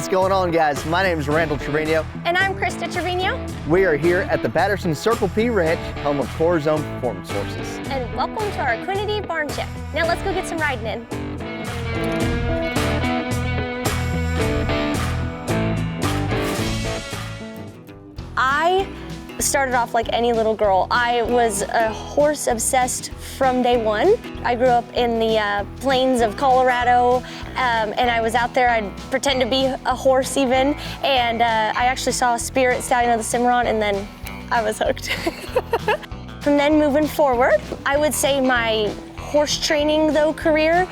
What's going on, guys? My name is Randall Trevino. And I'm Christa Trevino. We are here at the Patterson Circle P Ranch, home of Corazon Performance Horses. And welcome to our Equinety Barn Check. Now let's go get some riding in. I started off like any little girl. I was a horse obsessed from day one. I grew up in the plains of Colorado, and I was out there. I'd pretend to be a horse even, and I actually saw a Spirit Stallion of the Cimarron, and then I was hooked. From then moving forward, I would say my horse training career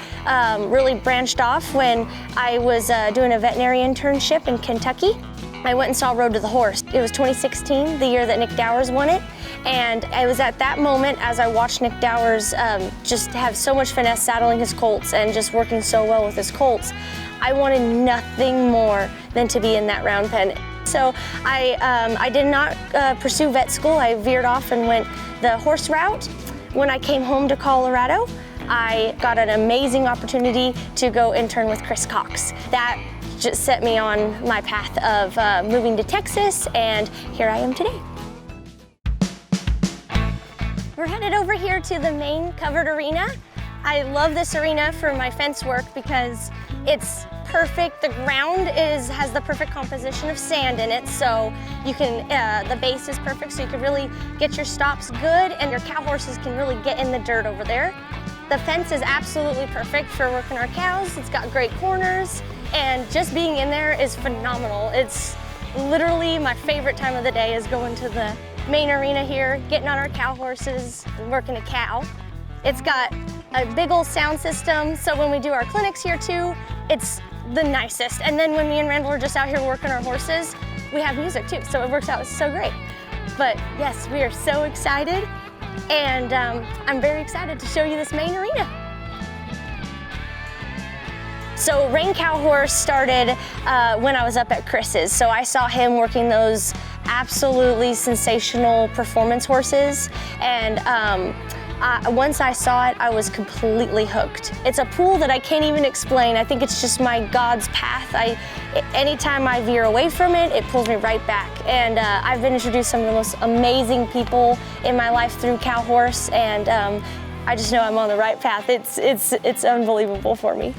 really branched off when I was doing a veterinary internship in Kentucky. I went and saw Road to the Horse. It was 2016, the year that Nick Dowers won it. And it was at that moment, as I watched Nick Dowers just have so much finesse saddling his colts and just working so well with his colts, I wanted nothing more than to be in that round pen. So I did not pursue vet school. I veered off and went the horse route. When I came home to Colorado, I got an amazing opportunity to go intern with Chris Cox. That just set me on my path of moving to Texas, and here I am today. We're headed over here to the main covered arena. I love this arena for my fence work because it's perfect. The ground has the perfect composition of sand in it, so you can, the base is perfect, so you can really get your stops good, and your cow horses can really get in the dirt over there. The fence is absolutely perfect for working our cows. It's got great corners, and just being in there is phenomenal. It's literally my favorite time of the day is going to the main arena here, getting on our cow horses, and working a cow. It's got a big old sound system, so when we do our clinics here too, it's the nicest. And then when me and Randall are just out here working our horses, we have music too, so it works out so great. But yes, we are so excited, and I'm very excited to show you this main arena. So Rain Cow Horse started when I was up at Chris's. So I saw him working those absolutely sensational performance horses, and once I saw it, I was completely hooked. It's a pool that I can't even explain. I think it's just my God's path. Anytime I veer away from it, it pulls me right back. And I've been introduced to some of the most amazing people in my life through cow horse, and I just know I'm on the right path. It's unbelievable for me.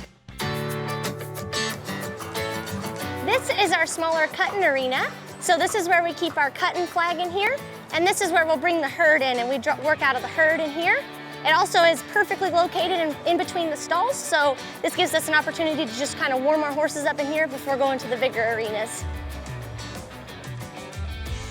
This is our smaller cutting arena. So this is where we keep our cutting flag in here, and this is where we'll bring the herd in, and we work out of the herd in here. It also is perfectly located in between the stalls, so this gives us an opportunity to just kind of warm our horses up in here before going to the bigger arenas.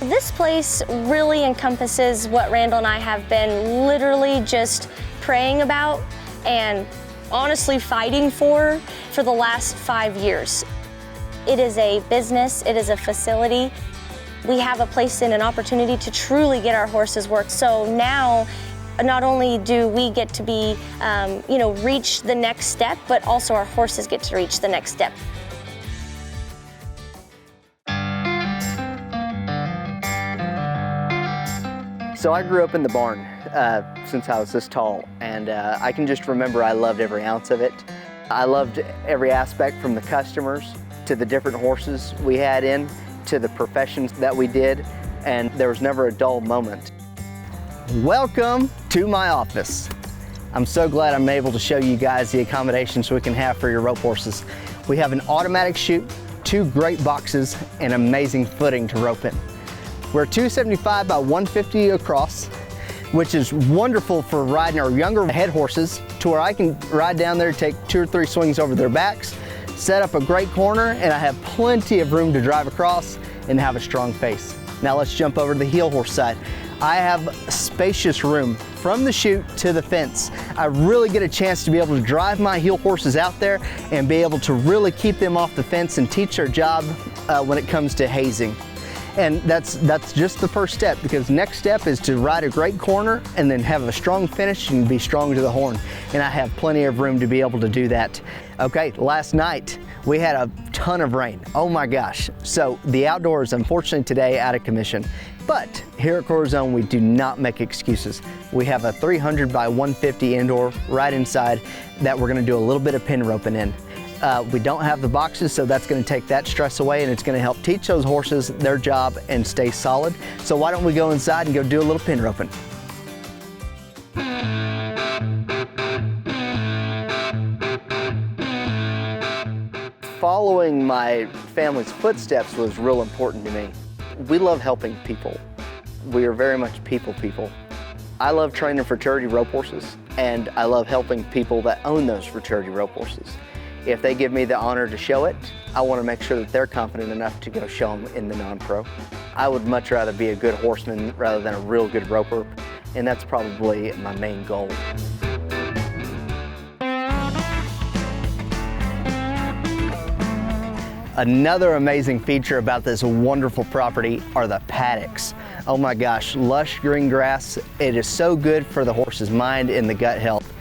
This place really encompasses what Randall and I have been literally just praying about and honestly fighting for the last 5 years. It is a business, it is a facility. We have a place and an opportunity to truly get our horses worked. So now, not only do we get to be, reach the next step, but also our horses get to reach the next step. So I grew up in the barn since I was this tall, and I can just remember I loved every ounce of it. I loved every aspect, from the customers to the different horses we had in, to the professions that we did, and there was never a dull moment. Welcome to my office. I'm so glad I'm able to show you guys the accommodations we can have for your rope horses. We have an automatic chute, 2 great boxes, and amazing footing to rope in. We're 275 by 150 across, which is wonderful for riding our younger head horses, to where I can ride down there, take 2 or 3 swings over their backs, set up a great corner, and I have plenty of room to drive across and have a strong face. Now let's jump over to the heel horse side. I have spacious room from the chute to the fence. I really get a chance to be able to drive my heel horses out there and be able to really keep them off the fence and teach their job when it comes to hazing. And that's just the first step, because next step is to ride a great corner and then have a strong finish and be strong to the horn. And I have plenty of room to be able to do that. Okay, last night we had a ton of rain. Oh my gosh. So the outdoor is unfortunately today out of commission. But here at Corazon, we do not make excuses. We have a 300 by 150 indoor right inside that we're gonna do a little bit of pin roping in. We don't have the boxes, so that's going to take that stress away, and it's going to help teach those horses their job and stay solid. So why don't we go inside and go do a little pen roping. Following my family's footsteps was real important to me. We love helping people. We are very much people. I love training fraternity rope horses, and I love helping people that own those fraternity rope horses. If they give me the honor to show it, I want to make sure that they're confident enough to go show them in the non-pro. I would much rather be a good horseman rather than a real good roper, and that's probably my main goal. Another amazing feature about this wonderful property are the paddocks. Oh my gosh, lush green grass. It is so good for the horse's mind and the gut health.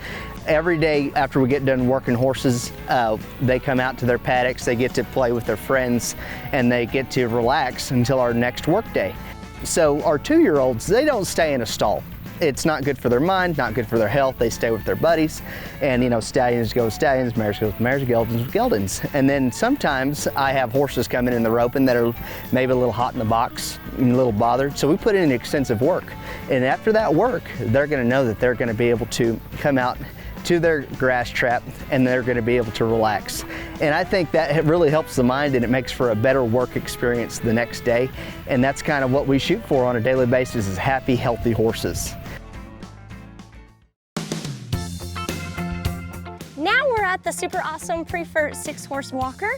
Every day after we get done working horses, they come out to their paddocks, they get to play with their friends, and they get to relax until our next work day. So our 2-year-olds, they don't stay in a stall. It's not good for their mind, not good for their health. They stay with their buddies, and you know, stallions go with stallions, mares go with mares, geldings with geldings. And then sometimes I have horses coming in the roping that are maybe a little hot in the box, and a little bothered. So we put in extensive work. And after that work, they're gonna know that they're gonna be able to come out to their grass trap, and they're going to be able to relax. And I think that really helps the mind, and it makes for a better work experience the next day. And that's kind of what we shoot for on a daily basis, is happy, healthy horses. Now we're at the super awesome Prefer 6-horse walker.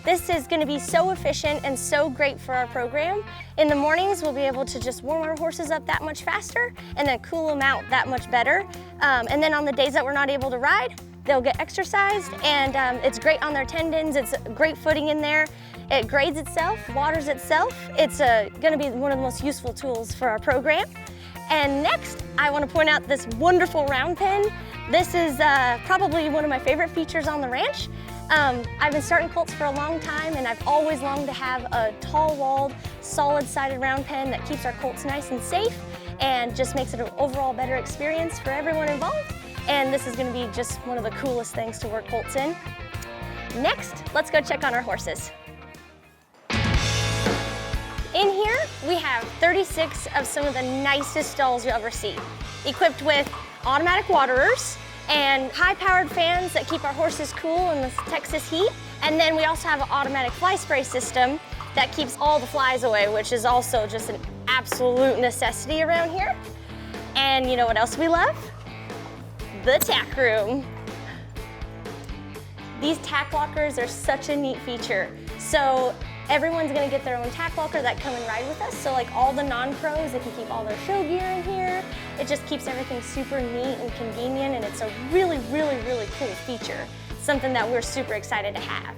This is going to be so efficient and so great for our program. In the mornings, we'll be able to just warm our horses up that much faster and then cool them out that much better. And then on the days that we're not able to ride, they'll get exercised, and it's great on their tendons. It's great footing in there. It grades itself, waters itself. It's going to be one of the most useful tools for our program. And next, I want to point out this wonderful round pen. This is probably one of my favorite features on the ranch. I've been starting colts for a long time, and I've always longed to have a tall-walled, solid-sided round pen that keeps our colts nice and safe and just makes it an overall better experience for everyone involved. And this is going to be just one of the coolest things to work colts in. Next, let's go check on our horses. In here, we have 36 of some of the nicest stalls you'll ever see, equipped with automatic waterers and high-powered fans that keep our horses cool in the Texas heat. And then we also have an automatic fly spray system that keeps all the flies away, which is also just an absolute necessity around here. And you know what else we love? The tack room. These tack lockers are such a neat feature. So everyone's gonna get their own tack locker that come and ride with us. So like all the non-pros, they can keep all their show gear in here. It just keeps everything super neat and convenient, and it's a really, really, really cool feature. Something that we're super excited to have.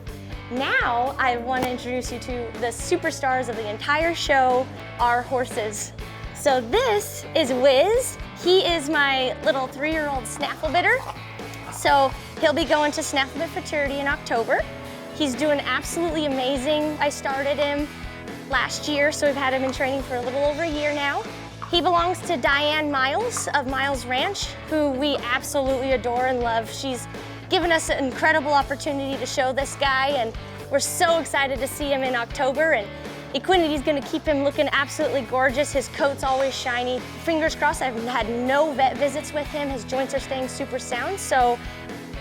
Now, I want to introduce you to the superstars of the entire show, our horses. So this is Wiz. He is my little 3-year-old snaffle bitter. So he'll be going to Snaffle Bit Fraternity in October. He's doing absolutely amazing. I started him last year, so we've had him in training for a little over a year now. He belongs to Diane Miles of Miles Ranch, who we absolutely adore and love. She's given us an incredible opportunity to show this guy, and we're so excited to see him in October. And Equinety's gonna keep him looking absolutely gorgeous. His coat's always shiny. Fingers crossed, I've had no vet visits with him. His joints are staying super sound, so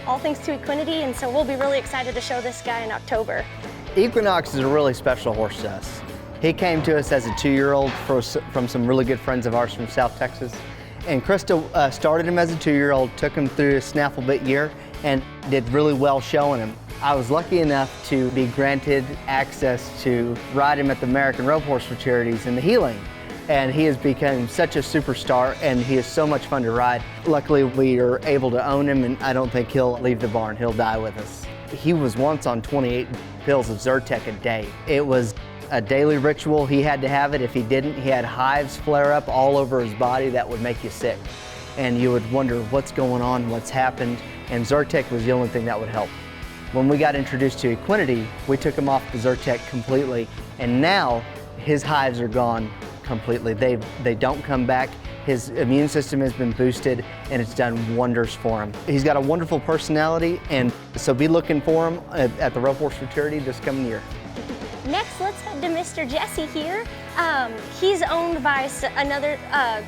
all thanks to Equinety, and so we'll be really excited to show this guy in October. Equinox is a really special horse to us. He came to us as a 2-year-old from some really good friends of ours from South Texas. And Christa started him as a 2-year-old, took him through his snaffle bit year, and did really well showing him. I was lucky enough to be granted access to ride him at the American Rope Horse Fraternities in the Healing. And he has become such a superstar, and he is so much fun to ride. Luckily, we are able to own him, and I don't think he'll leave the barn. He'll die with us. He was once on 28 pills of Zyrtec a day. It was a daily ritual. He had to have it. If he didn't, he had hives flare up all over his body that would make you sick. And you would wonder what's going on, what's happened, and Zyrtec was the only thing that would help. When we got introduced to Equinety, we took him off the Zyrtec completely, and now his hives are gone completely. They don't come back. His immune system has been boosted and it's done wonders for him. He's got a wonderful personality, and so be looking for him at the Rope Horse Futurity this coming year. Next, let's head to Mr. Jesse here. He's owned by another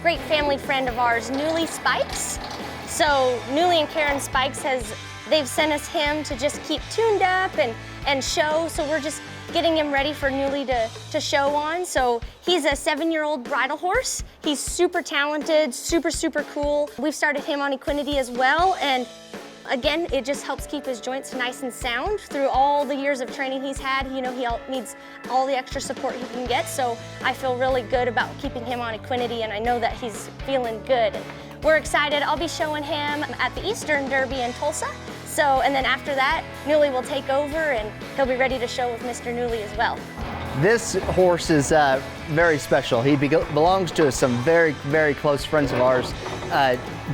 great family friend of ours, Newly Spikes. So Newly and Karen Spikes they've sent us him to just keep tuned up and show. So we're just getting him ready for Newly to show on. So he's a 7-year-old bridle horse. He's super talented, super, super cool. We've started him on Equinety as well. And again, it just helps keep his joints nice and sound through all the years of training he's had. You know, he needs all the extra support he can get. So I feel really good about keeping him on Equinety, and I know that he's feeling good. We're excited. I'll be showing him at the Eastern Derby in Tulsa. So, and then after that, Newly will take over and he'll be ready to show with Mr. Newly as well. This horse is very special. He belongs to some very, very close friends of ours,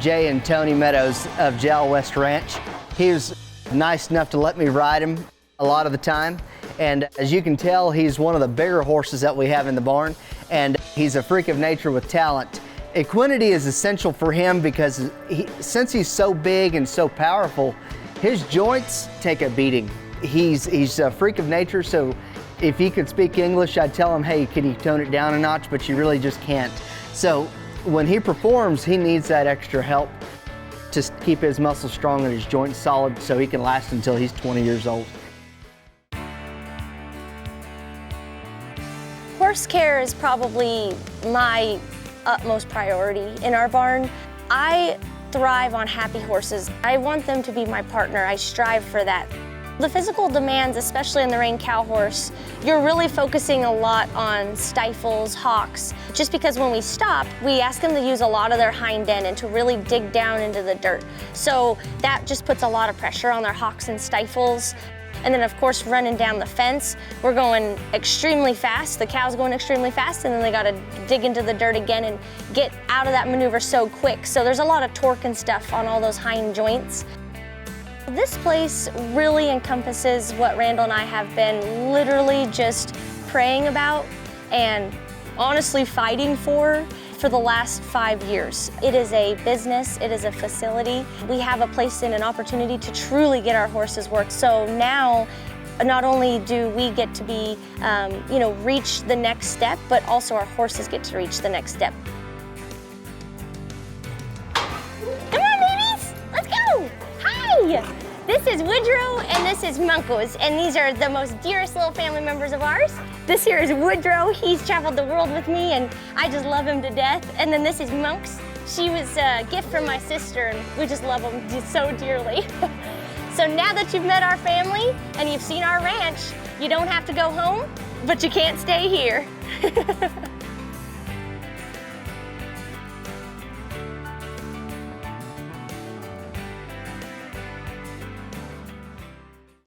Jay and Tony Meadows of Jal West Ranch. He was nice enough to let me ride him a lot of the time. And as you can tell, he's one of the bigger horses that we have in the barn, and he's a freak of nature with talent. Equinety is essential for him because since he's so big and so powerful, his joints take a beating. He's a freak of nature, so if he could speak English, I'd tell him, hey, can you tone it down a notch? But you really just can't. So when he performs, he needs that extra help to keep his muscles strong and his joints solid so he can last until he's 20 years old. Horse care is probably my utmost priority in our barn. I thrive on happy horses. I want them to be my partner. I strive for that. The physical demands, especially in the rein cow horse, you're really focusing a lot on stifles, hocks, just because when we stop, we ask them to use a lot of their hind end and to really dig down into the dirt. So that just puts a lot of pressure on their hocks and stifles. And then of course, running down the fence, we're going extremely fast. The cow's going extremely fast, and then they gotta dig into the dirt again and get out of that maneuver so quick. So there's a lot of torque and stuff on all those hind joints. This place really encompasses what Randall and I have been literally just praying about and honestly fighting for the last 5 years. It is a business, it is a facility. We have a place and an opportunity to truly get our horses worked. So now, not only do we get to be, reach the next step, but also our horses get to reach the next step. Come on, babies, let's go. Hi, this is Woodrow and this is Munkos, and these are the most dearest little family members of ours. This here is Woodrow. He's traveled the world with me and I just love him to death. And then this is Monks. She was a gift from my sister and we just love him so dearly. So now that you've met our family and you've seen our ranch, you don't have to go home, but you can't stay here.